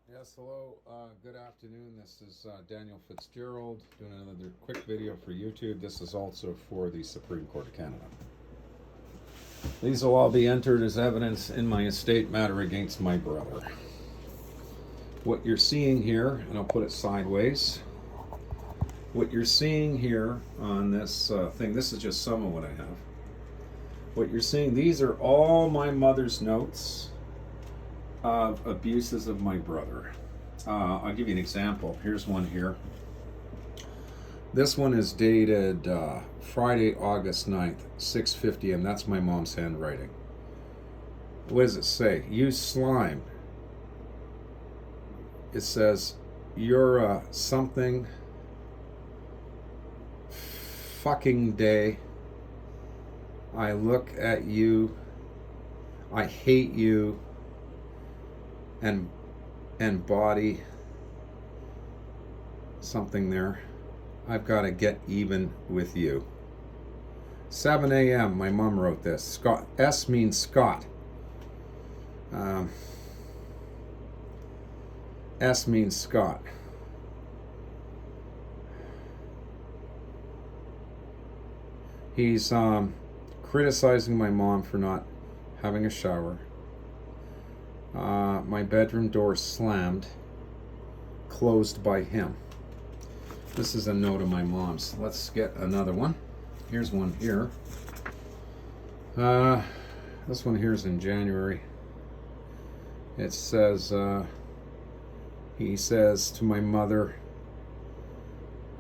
Yes, hello. Good afternoon. This is Daniel Fitzgerald doing another quick video for YouTube. This is also for the Supreme Court of Canada. These will all be entered as evidence in my estate matter against my brother. What you're seeing here, and I'll put it sideways, what you're seeing here on this thing, this is just some of what I have. What you're seeing, these are all my mother's notes of abuses of my brother. I'll give you an example. Here's one here. This one is dated Friday, August 9th, 6:50, and that's my mom's handwriting. What does it say? You slime. It says, you're something fucking day. I look at you. I hate you. And body something there. I've got to get even with you. 7 a.m. My mom wrote this. Scott. S means Scott. S means Scott. He's criticizing my mom for not having a shower. My bedroom door slammed, closed by him. This is a note of my mom's. Let's get another one. Here's one here. This one here is in January. It says, he says to my mother,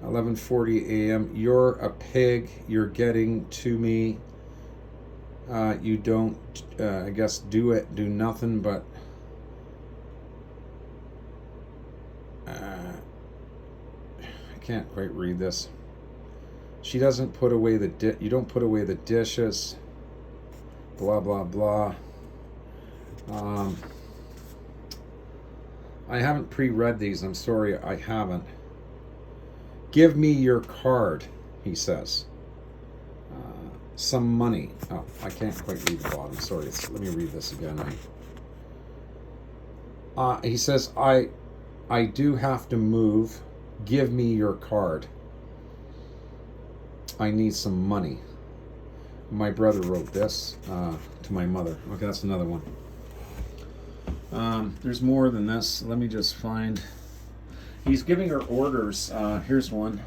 11:40 a.m., you're a pig, you're getting to me. You don't, I guess, do nothing but I can't quite read this. She doesn't put away you don't put away the dishes, blah, blah, blah. I haven't pre-read these. I'm sorry, I haven't. Give me your card, he says. Some money. Oh, I can't quite read the bottom. Sorry. Let me read this again. He says, I do have to move. Give me your card. I need some money. My brother wrote this to my mother. Okay, that's another one. There's more than this. Let me just find. He's giving her orders. Here's one.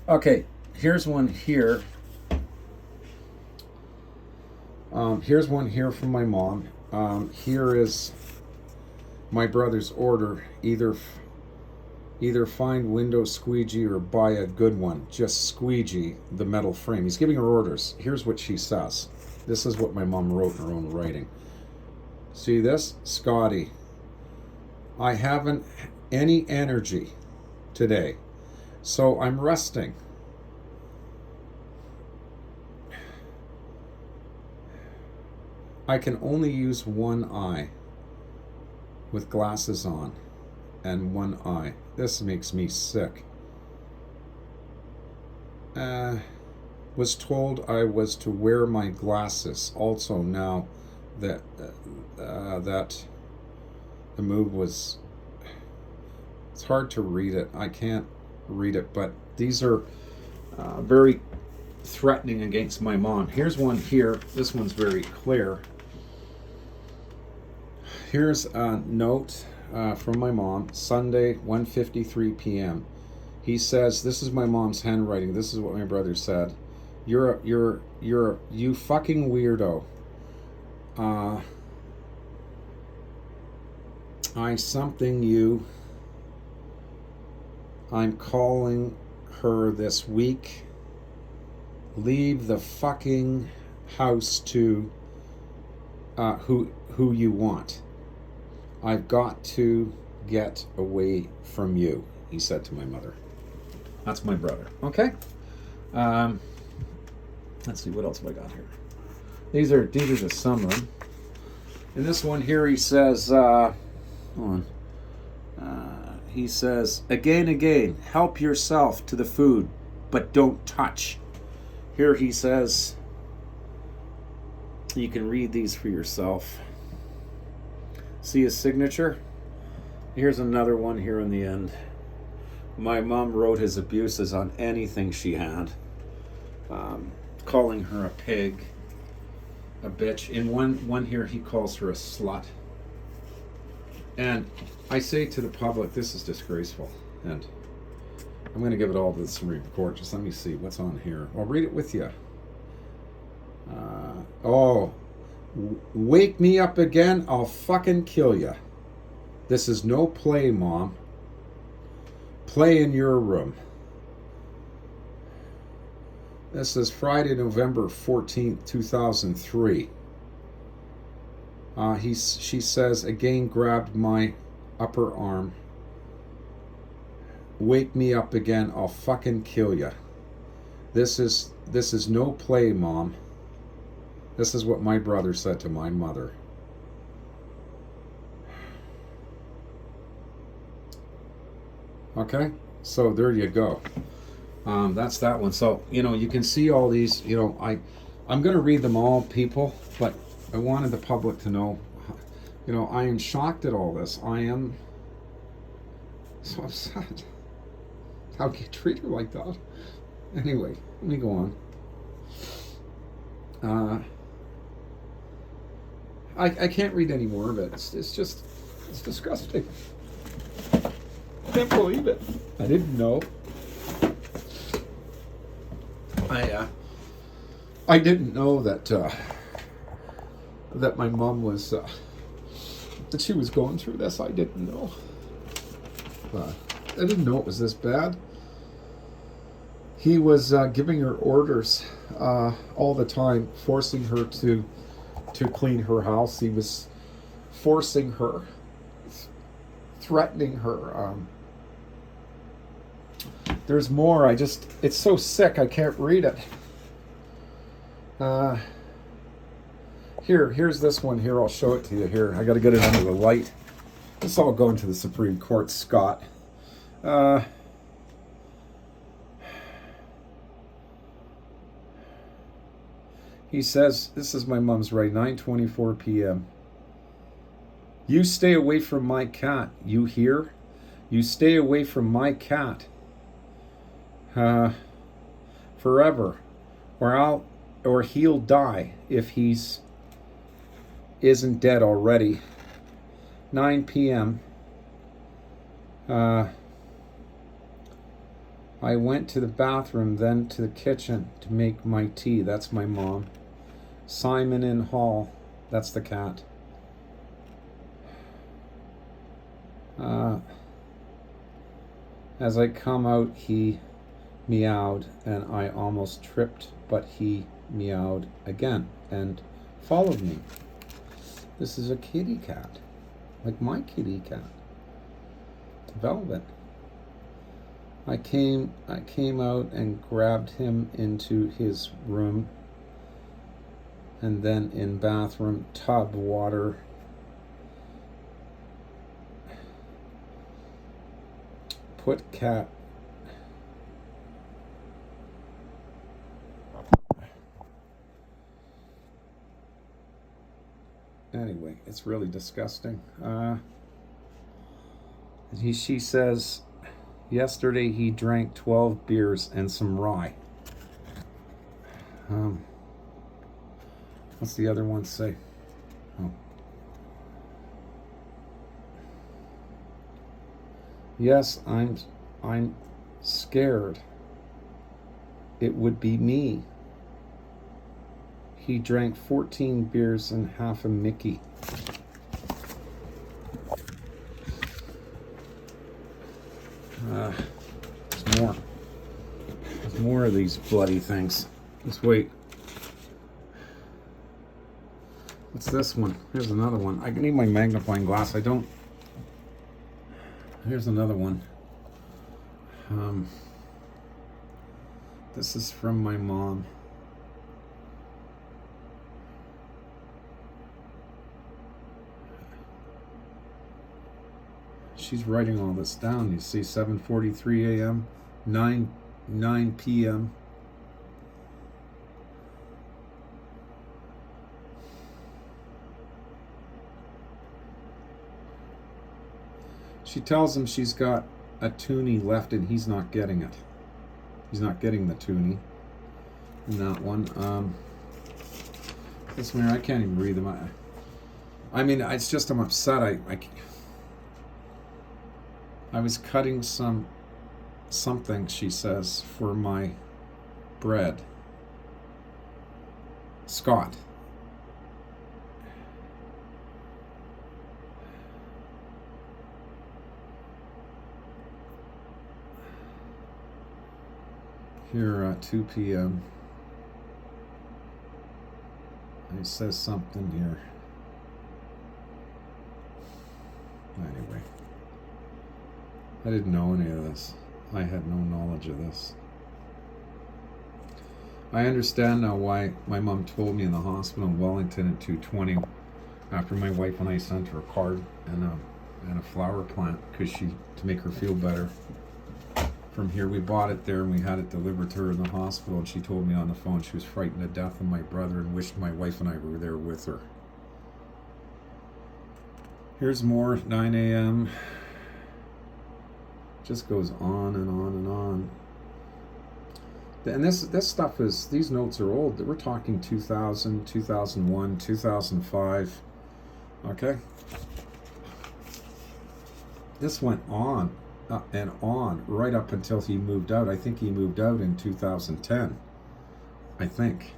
Okay, here's one here. Here's one here from my mom. Here is my brother's order. Either find window squeegee or buy a good one. Just squeegee the metal frame. He's giving her orders. Here's what she says. This is what my mom wrote in her own writing. See this? Scotty, I haven't any energy today, so I'm resting. I can only use one eye with glasses on and one eye. This makes me sick. Was told I was to wear my glasses. Also now that that the move was, it's hard to read it. I can't read it, but these are very threatening against my mom. Here's one here. This one's very clear. Here's a note from my mom, Sunday, 1:53 p.m. He says, this is my mom's handwriting. This is what my brother said. You fucking weirdo. I'm calling her this week. Leave the fucking house to who you want. I've got to get away from you, he said to my mother. That's my brother. Okay. Let's see, what else have I got here? These are just some of them. In this one here, he says, hold on. He says, again, help yourself to the food, but don't touch. Here he says, you can read these for yourself. See his signature? Here's another one here in the end. My mom wrote his abuses on anything she had, calling her a pig, a bitch. In one here, he calls her a slut. And I say to the public, this is disgraceful. And I'm going to give it all to the Supreme Court. Just let me see what's on here. I'll read it with you. Wake me up again, I'll fucking kill you. This is no play, Mom. Play in your room. This is Friday, November 14th, 2003. She says, again grabbed my upper arm. Wake me up again, I'll fucking kill you. This is no play, Mom. This is what my brother said to my mother. Okay, so there you go. That's that one. So, you can see all these, I'm going to read them all, people, but I wanted the public to know, I am shocked at all this. I am so upset. How can you treat her like that? Anyway, let me go on. I can't read any more of it. It's disgusting. I can't believe it. I didn't know. I didn't know that that my mom was that she was going through this. I didn't know. I didn't know it was this bad. He was giving her orders all the time, forcing her to clean her house. He was forcing her, threatening her. There's more. It's so sick I can't read it. Here's this one here. I'll show it to you here. I got to get it under the light. This all going to the Supreme Court, Scott. He says, this is my mom's right, 9:24 p.m. You stay away from my cat. You hear? You stay away from my cat. Forever. Or he'll die if isn't dead already. 9 p.m. I went to the bathroom, then to the kitchen to make my tea. That's my mom. Simon in hall. That's the cat. As I come out, he meowed and I almost tripped, but he meowed again and followed me. This is a kitty cat, like my kitty cat, Velvet. I came out and grabbed him into his room, and then in bathroom tub water. Put cat. Anyway, it's really disgusting. She says, yesterday he drank 12 beers and some rye. What's the other one say? Oh. Yes, I'm scared. It would be me. He drank 14 beers and half a Mickey. There's more. There's more of these bloody things. Just wait. What's this one? Here's another one. I need my magnifying glass. I don't. Here's another one. This is from my mom. She's writing all this down. You see, 7:43 a.m., 9 p.m. She tells him she's got a toonie left and he's not getting it. He's not getting the toonie in that one. This mirror, I can't even read them. I mean, it's just I'm upset. I was cutting something, she says, for my bread. Scott. Here at 2 p.m. It says something here. Anyway, I didn't know any of this. I had no knowledge of this. I understand now why my mom told me in the hospital in Wellington at 2:20, after my wife and I sent her a card and a flower plant, because to make her feel better. From here, we bought it there and we had it delivered to her in the hospital, and she told me on the phone she was frightened to death of my brother and wished my wife and I were there with her. Here's more, 9 a.m. Just goes on and on and on. And this stuff is, these notes are old. We're talking 2000, 2001, 2005. Okay? This went on and on right up until he moved out. I think he moved out in 2010. I think.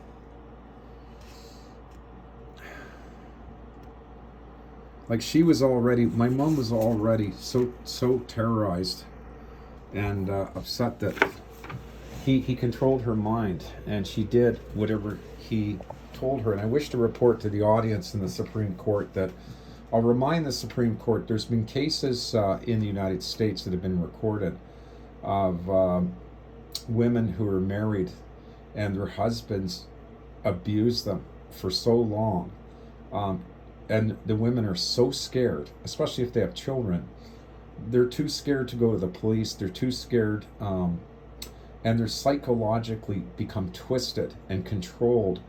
Like, she was already, my mom was already so terrorized and upset that he controlled her mind, and she did whatever he told her. And I wish to report to the audience in the Supreme Court that I'll remind the Supreme Court there's been cases in the United States that have been recorded of women who are married and their husbands abuse them for so long. And the women are so scared, especially if they have children. They're too scared to go to the police. They're too scared, and they're psychologically become twisted and controlled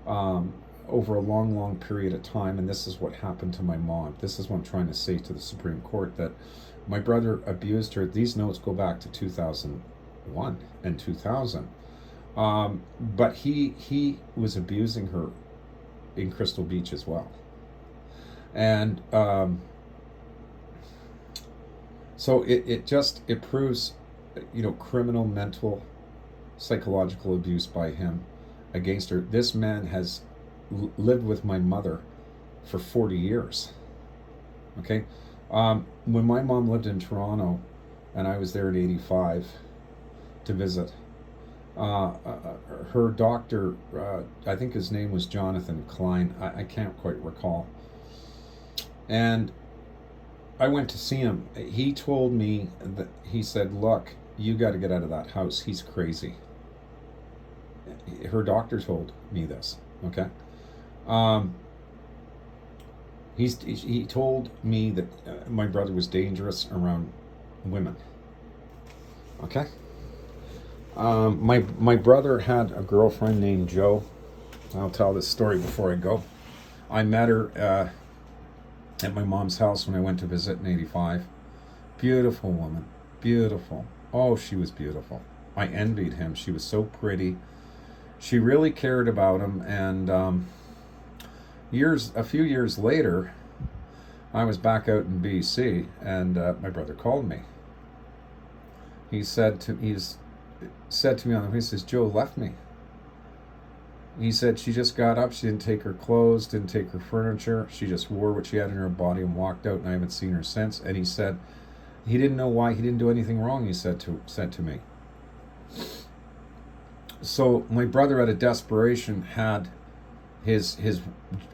over a long period of time. And this is what happened to my mom. This is what I'm trying to say to the Supreme Court, that my brother abused her. These notes go back to 2001 and 2000. But he was abusing her in Crystal Beach as well. And so it proves, criminal, mental, psychological abuse by him against her. This man has lived with my mother for 40 years. Okay? When my mom lived in Toronto, and I was there in 85 to visit, her doctor, I think his name was Jonathan Klein, I can't quite recall. And I went to see him. He told me that, he said, look, you got to get out of that house. He's crazy. Her doctor told me this, okay? He told me that my brother was dangerous around women, okay? My brother had a girlfriend named Jo. I'll tell this story before I go. I met her at my mom's house when I went to visit in 85. Beautiful woman. Beautiful. Oh, she was beautiful. I envied him. She was so pretty. She really cared about him. And a few years later, I was back out in BC, and my brother called me. He said to me on the phone, he says, Jo left me. He said she just got up, she didn't take her clothes, didn't take her furniture, she just wore what she had in her body and walked out, and I haven't seen her since. And he said he didn't know why, he didn't do anything wrong, he said to me. So my brother, out of desperation, had his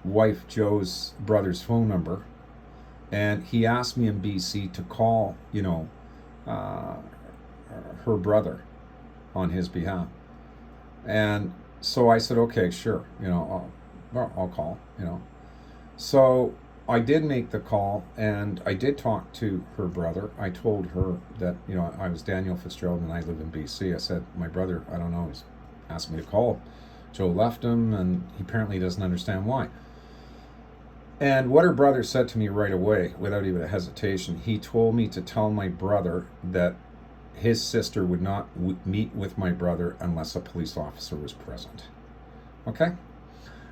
wife Jo's brother's phone number, and he asked me in BC to call, her brother on his behalf. And so I said, okay, sure, I'll call, So I did make the call, and I did talk to her brother. I told her that, I was Daniel Fitzgerald and I live in BC. I said, my brother, I don't know, he's asked me to call. Jo left him, and he apparently doesn't understand why. And what her brother said to me right away, without even a hesitation, he told me to tell my brother that his sister would not meet with my brother unless a police officer was present. Okay?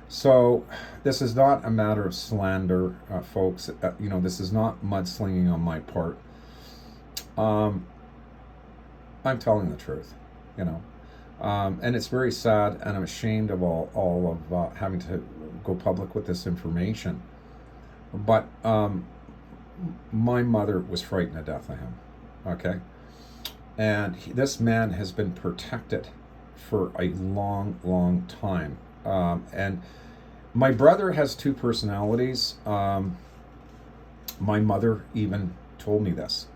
So this is not a matter of slander, folks. This is not mudslinging on my part. I'm telling the truth, and it's very sad, and I'm ashamed of all of having to go public with this information. But my mother was frightened to death of him, okay? And this man has been protected for a long, long time. And my brother has two personalities. My mother even told me this.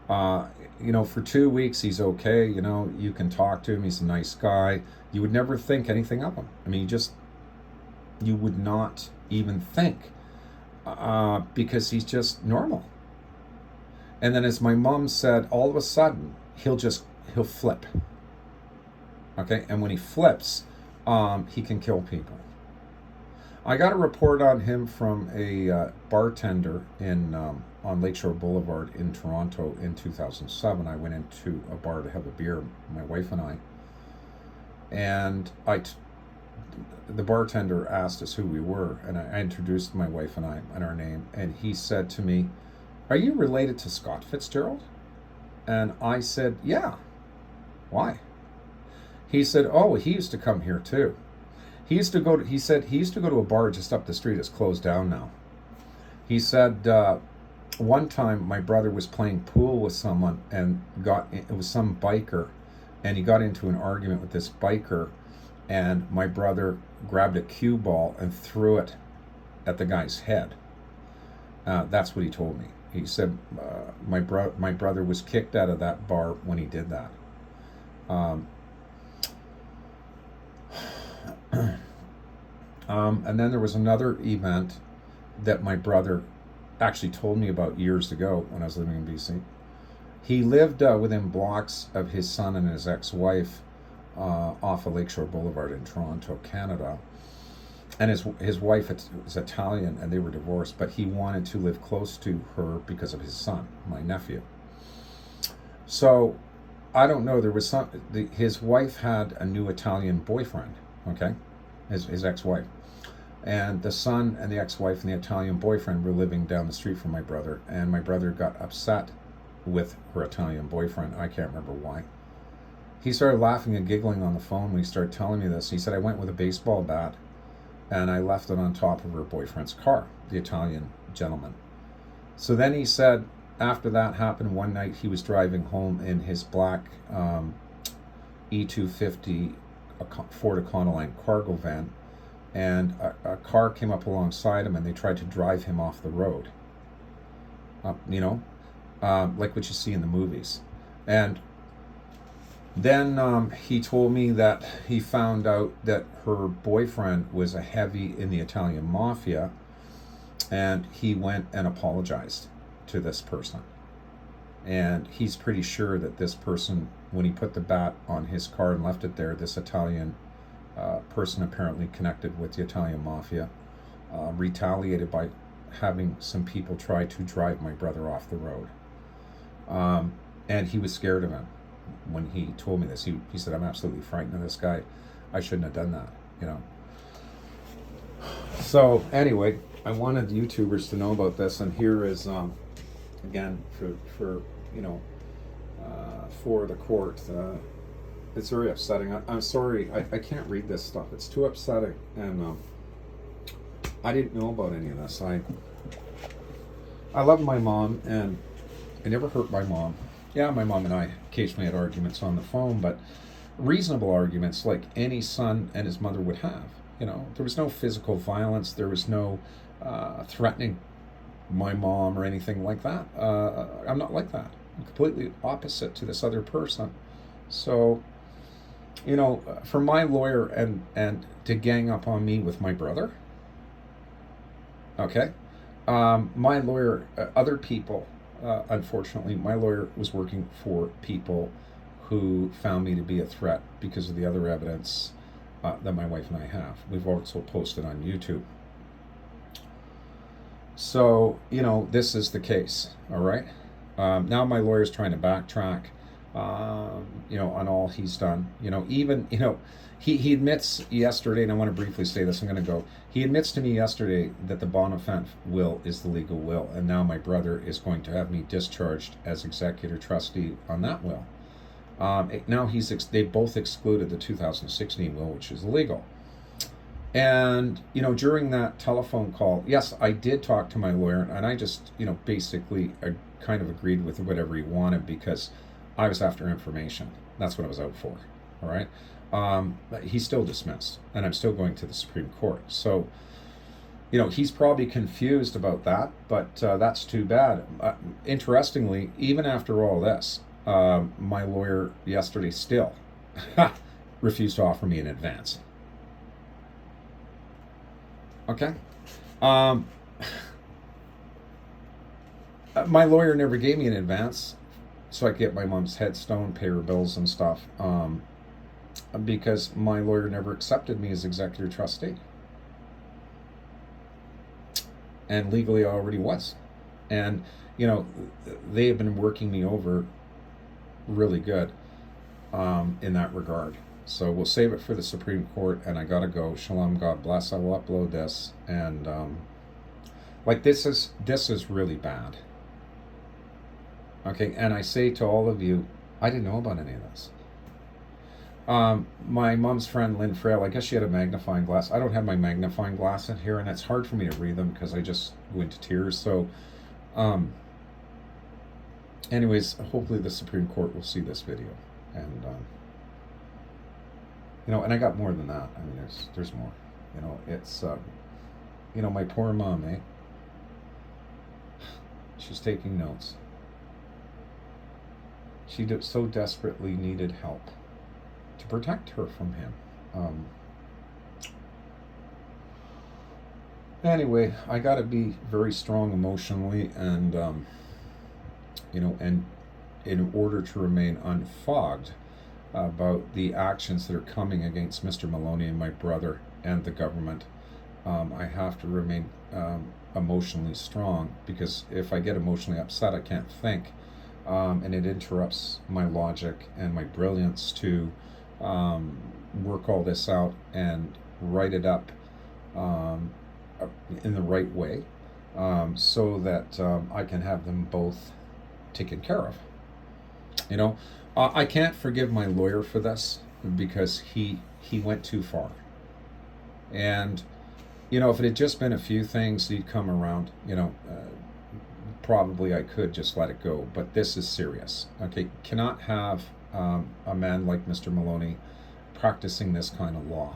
For 2 weeks he's okay. You can talk to him. He's a nice guy. You would never think anything of him. I mean, you would not even think, because he's just normal. And then, as my mom said, all of a sudden he'll flip. Okay, and when he flips, he can kill people. I got a report on him from a bartender on Lakeshore Boulevard in Toronto in 2007. I went into a bar to have a beer, my wife and I. And the bartender asked us who we were, and I introduced my wife and I and our name. And he said to me, "Are you related to Scott Fitzgerald?" And I said, "Yeah." "Why?" He said, "Oh, he used to come here too. He used to go to a bar just up the street. It's closed down now." He said, one time my brother was playing pool with someone, and it was some biker, and he got into an argument with this biker, and my brother grabbed a cue ball and threw it at the guy's head. That's what he told me. He said my brother was kicked out of that bar when he did that. And then there was another event that my brother actually told me about years ago when I was living in BC. He lived within blocks of his son and his ex-wife off of Lakeshore Boulevard in Toronto, Canada. And his wife is Italian, and they were divorced, but he wanted to live close to her because of his son, my nephew. So I don't know, his wife had a new Italian boyfriend, okay? His ex-wife. And the son and the ex-wife and the Italian boyfriend were living down the street from my brother, and my brother got upset with her Italian boyfriend. I can't remember why. He started laughing and giggling on the phone when he started telling me this. He said, "I went with a baseball bat and I left it on top of her boyfriend's car," the Italian gentleman. So then he said, after that happened, one night he was driving home in his black E250 Ford Econoline cargo van, and a car came up alongside him, and they tried to drive him off the road. Like what you see in the movies. And then he told me that he found out that her boyfriend was a heavy in the Italian mafia, and he went and apologized to this person. And he's pretty sure that this person, when he put the bat on his car and left it there, this Italian person apparently connected with the Italian mafia, retaliated by having some people try to drive my brother off the road. And he was scared of him. When he told me this, he said, "I'm absolutely frightened of this guy. I shouldn't have done that," So anyway, I wanted YouTubers to know about this, and here is again for the court. It's very upsetting. I'm sorry, I can't read this stuff. It's too upsetting, and I didn't know about any of this. I love my mom, and I never hurt my mom. Yeah, my mom and I occasionally had arguments on the phone, but reasonable arguments like any son and his mother would have. There was no physical violence. There was no threatening my mom or anything like that. I'm not like that. I'm completely opposite to this other person. So, for my lawyer and to gang up on me with my brother, okay, my lawyer, other people, unfortunately, my lawyer was working for people who found me to be a threat because of the other evidence that my wife and I have. We've also posted on YouTube. So, this is the case, all right? Now my lawyer's trying to backtrack, on all he's done. Even, he admits yesterday, and I want to briefly say this, I'm going to go. He admits to me yesterday that the Bonifant will is the legal will, and now my brother is going to have me discharged as executor trustee on that will. Now they both excluded the 2016 will, which is illegal. And, during that telephone call, yes, I did talk to my lawyer, and I just, basically kind of agreed with whatever he wanted because I was after information. That's what I was out for, all right? He's still dismissed, and I'm still going to the Supreme Court. So, he's probably confused about that, but that's too bad. Interestingly, even after all this, my lawyer yesterday still refused to offer me an advance. Okay. My lawyer never gave me an advance so I could get my mom's headstone, pay her bills and stuff, because my lawyer never accepted me as executor trustee. And legally I already was. And, they have been working me over really good in that regard. So we'll save it for the Supreme Court, and I gotta go. Shalom, God bless. I will upload this, and this is really bad. Okay, and I say to all of you, I didn't know about any of this. My mom's friend Lynn Frail, I guess she had a magnifying glass. I don't have my magnifying glass in here, and it's hard for me to read them because I just go into tears. So, anyways, hopefully the Supreme Court will see this video, and and I got more than that. I mean, there's more. It's my poor mom, eh? She's taking notes. She so desperately needed help to protect her from him. Anyway, I got to be very strong emotionally, and and in order to remain unfogged about the actions that are coming against Mr. Maloney and my brother and the government, I have to remain emotionally strong, because if I get emotionally upset, I can't think, and it interrupts my logic and my brilliance to work all this out and write it up in the right way, so that I can have them both taken care of. I can't forgive my lawyer for this because he went too far. And, if it had just been a few things, he'd come around, probably I could just let it go. But this is serious. Okay, cannot have a man like Mr. Maloney practicing this kind of law.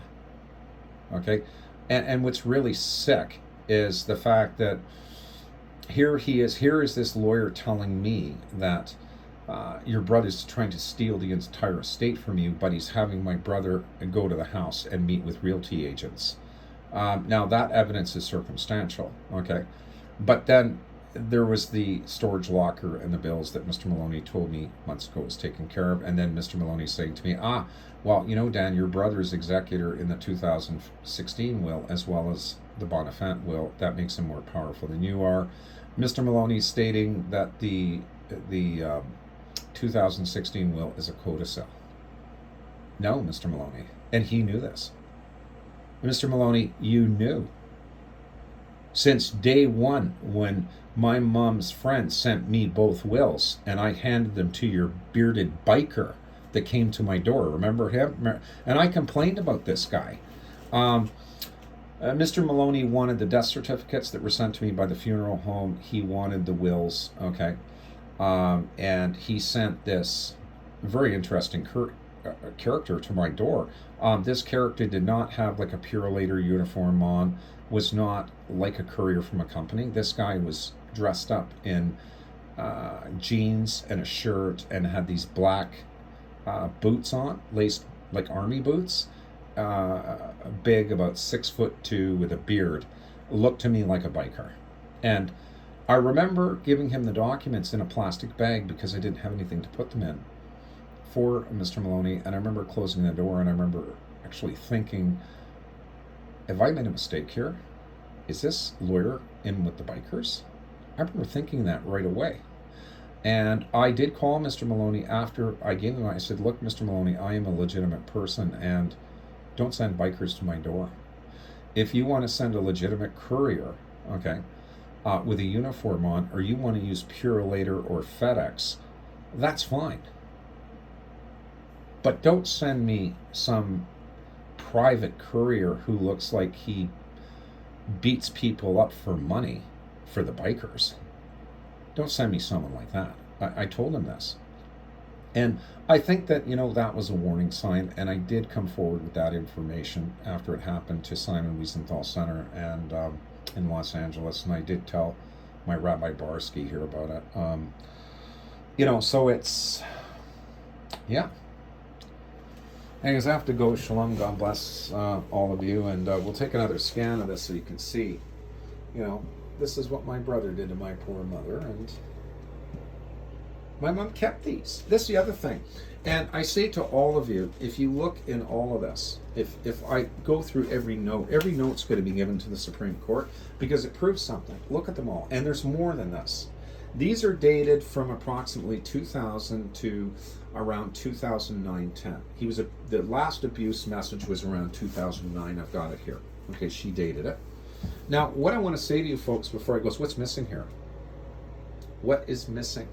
Okay, and what's really sick is the fact that here is this lawyer telling me that your brother's trying to steal the entire estate from you, but he's having my brother go to the house and meet with realty agents. Now that evidence is circumstantial, okay? But then there was the storage locker and the bills that Mr. Maloney told me months ago was taken care of, and then Mr. Maloney saying to me, well, Dan, your brother's executor in the 2016 will, as well as the Bonifant will. That makes him more powerful than you are. Mr. Maloney stating that the 2016 will is a codicil. No, Mr. Maloney. And he knew this. Mr. Maloney, you knew. Since day one, when my mom's friend sent me both wills and I handed them to your bearded biker that came to my door. Remember him? And I complained about this guy. Mr. Maloney wanted the death certificates that were sent to me by the funeral home. He wanted the wills, okay? And he sent this very interesting character to my door. This character did not have like a Purelator uniform on, was not like a courier from a company. This guy was dressed up in jeans and a shirt and had these black boots on, laced like army boots, big, about 6'2", with a beard. Looked to me like a biker. And I remember giving him the documents in a plastic bag because I didn't have anything to put them in for Mr. Maloney. And I remember closing the door, and I remember actually thinking, have I made a mistake here? is this lawyer in with the bikers? I remember thinking that right away. And I did call Mr. Maloney after I gave him, I said, look, Mr. Maloney, I am a legitimate person and don't send bikers to my door. If you want to send a legitimate courier, okay, with a uniform on, or you want to use Purolator or FedEx, that's fine. But don't send me some private courier who looks like he beats people up for money for the bikers. Don't send me someone like that. I told him this. And I think that, that was a warning sign, and I did come forward with that information after it happened to Simon Wiesenthal Center and in Los Angeles, and I did tell my Rabbi Barsky here about it. So it's, yeah. Anyways, I have to go. Shalom, God bless all of you, and we'll take another scan of this so you can see, this is what my brother did to my poor mother, and my mom kept these. This is the other thing. And I say to all of you, if you look in all of this, if I go through every note's going to be given to the Supreme Court because it proves something. Look at them all. And there's more than this. These are dated from approximately 2000 to around 2009-10. The last abuse message was around 2009. I've got it here. Okay, she dated it. Now, what I want to say to you folks before I go is, what's missing here? What is missing?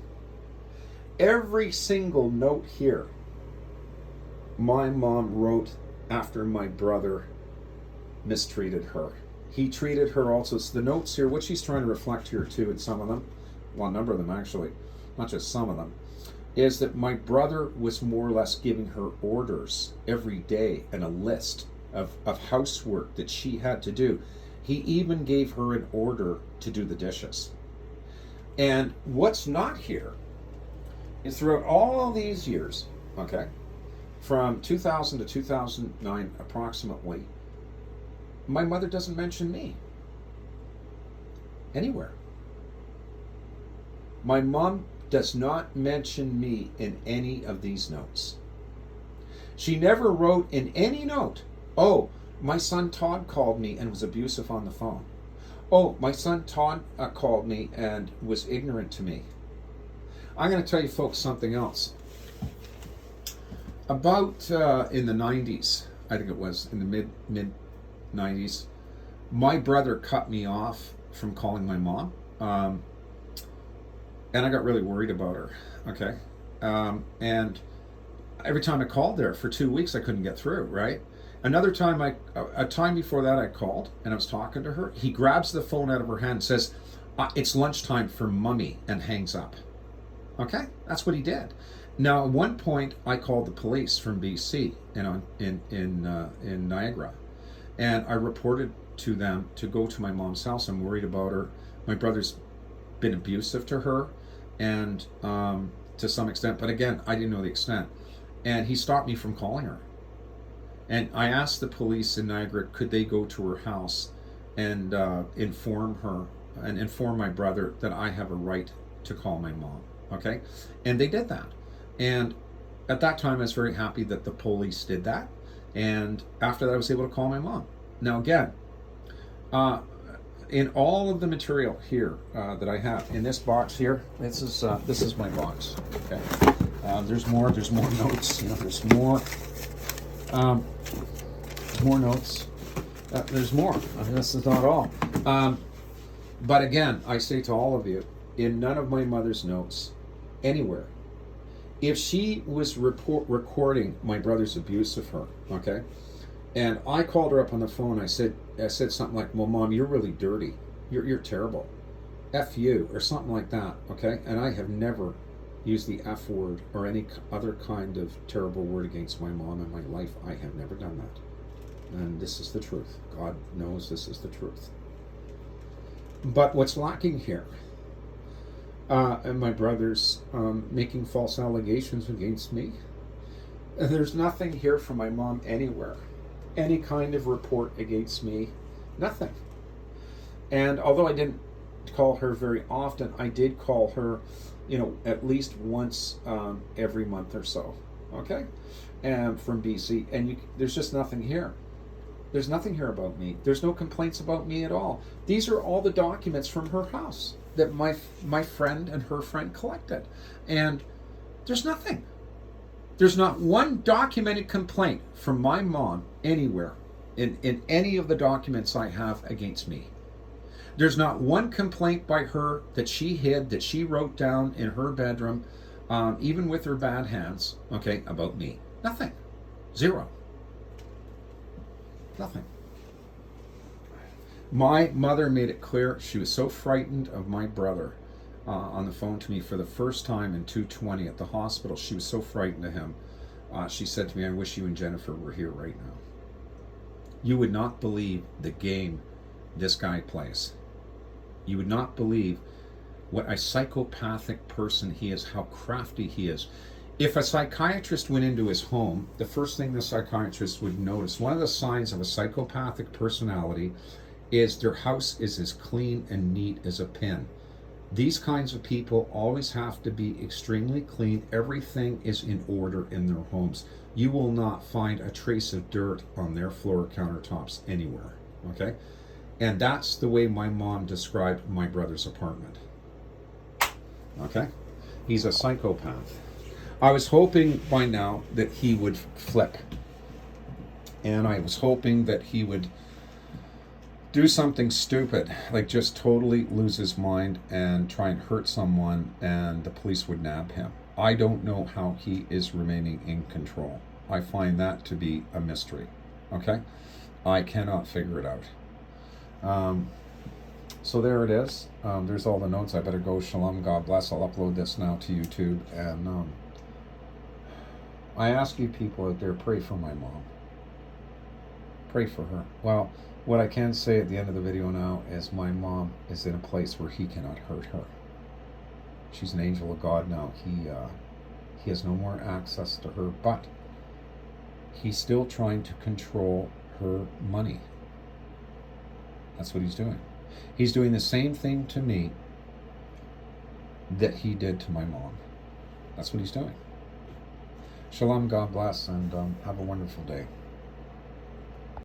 Every single note here, my mom wrote after my brother mistreated her. He treated her also. So the notes here, what she's trying to reflect here too, in some of them, well, a number of them actually, not just some of them, is that my brother was more or less giving her orders every day and a list of housework that she had to do. He even gave her an order to do the dishes. And what's not here is throughout all these years, okay, from 2000 to 2009 approximately, my mother doesn't mention me anywhere. My mom does not mention me in any of these notes. She never wrote in any note, oh, my son Todd called me and was abusive on the phone. Oh, my son Todd called me and was ignorant to me. I'm going to tell you folks something else. About in the 90s, I think it was, in the mid 90s, my brother cut me off from calling my mom. And I got really worried about her, okay? And every time I called there for 2 weeks, I couldn't get through, right? Another time, a time before that, I called and I was talking to her. He grabs the phone out of her hand and says, it's lunchtime for mommy, and hangs up. Okay, that's what he did. Now, at one point, I called the police from BC, in Niagara, and I reported to them to go to my mom's house. I'm worried about her. My brother's been abusive to her, and to some extent, but again, I didn't know the extent. And he stopped me from calling her. And I asked the police in Niagara, could they go to her house and inform her and inform my brother that I have a right to call my mom. Okay, and they did that. And at that time, I was very happy that the police did that. And after that, I was able to call my mom. Now, again, in all of the material here that I have in this box here, this is my box. Okay, there's more notes. There's more notes. There's more. I mean, this is not all. But again, I say to all of you, in none of my mother's notes, anywhere, if she was recording my brother's abuse of her, okay, and I called her up on the phone, I said something like, well, Mom, you're really dirty. You're terrible. F you, or something like that, okay? And I have never used the F word or any other kind of terrible word against my mom in my life. I have never done that. And this is the truth. God knows this is the truth. But what's lacking here, and my brother's making false allegations against me, there's nothing here from my mom anywhere. Any kind of report against me, nothing. And although I didn't call her very often, I did call her, at least once every month or so, okay? And from BC, and there's just nothing here. There's nothing here about me. There's no complaints about me at all. These are all the documents from her house that my friend and her friend collected. And there's nothing. There's not one documented complaint from my mom anywhere in any of the documents I have against me. There's not one complaint by her that she hid, that she wrote down in her bedroom, even with her bad hands, okay, about me. Nothing. Zero. Nothing. My mother made it clear she was so frightened of my brother on the phone to me for the first time in 220 at the hospital. She was so frightened of him. She said to me, I wish you and Jennifer were here right now. You would not believe the game this guy plays. You would not believe what a psychopathic person he is, how crafty he is. If a psychiatrist went into his home, the first thing the psychiatrist would notice, one of the signs of a psychopathic personality is their house is as clean and neat as a pin. These kinds of people always have to be extremely clean. Everything is in order in their homes. You will not find a trace of dirt on their floor countertops anywhere, okay? And that's the way my mom described my brother's apartment, okay? He's a psychopath. I was hoping by now that he would flip. And I was hoping that he would do something stupid, like just totally lose his mind and try and hurt someone, and the police would nab him. I don't know how he is remaining in control. I find that to be a mystery, okay? I cannot figure it out. So there it is. There's all the notes. I better go. Shalom, God bless. I'll upload this now to YouTube. And I ask you people out there, pray for my mom. Pray for her. Well, what I can say at the end of the video now is my mom is in a place where he cannot hurt her. She's an angel of God now. He has no more access to her, but he's still trying to control her money. That's what he's doing. He's doing the same thing to me that he did to my mom. That's what he's doing. Shalom, God bless, and have a wonderful day.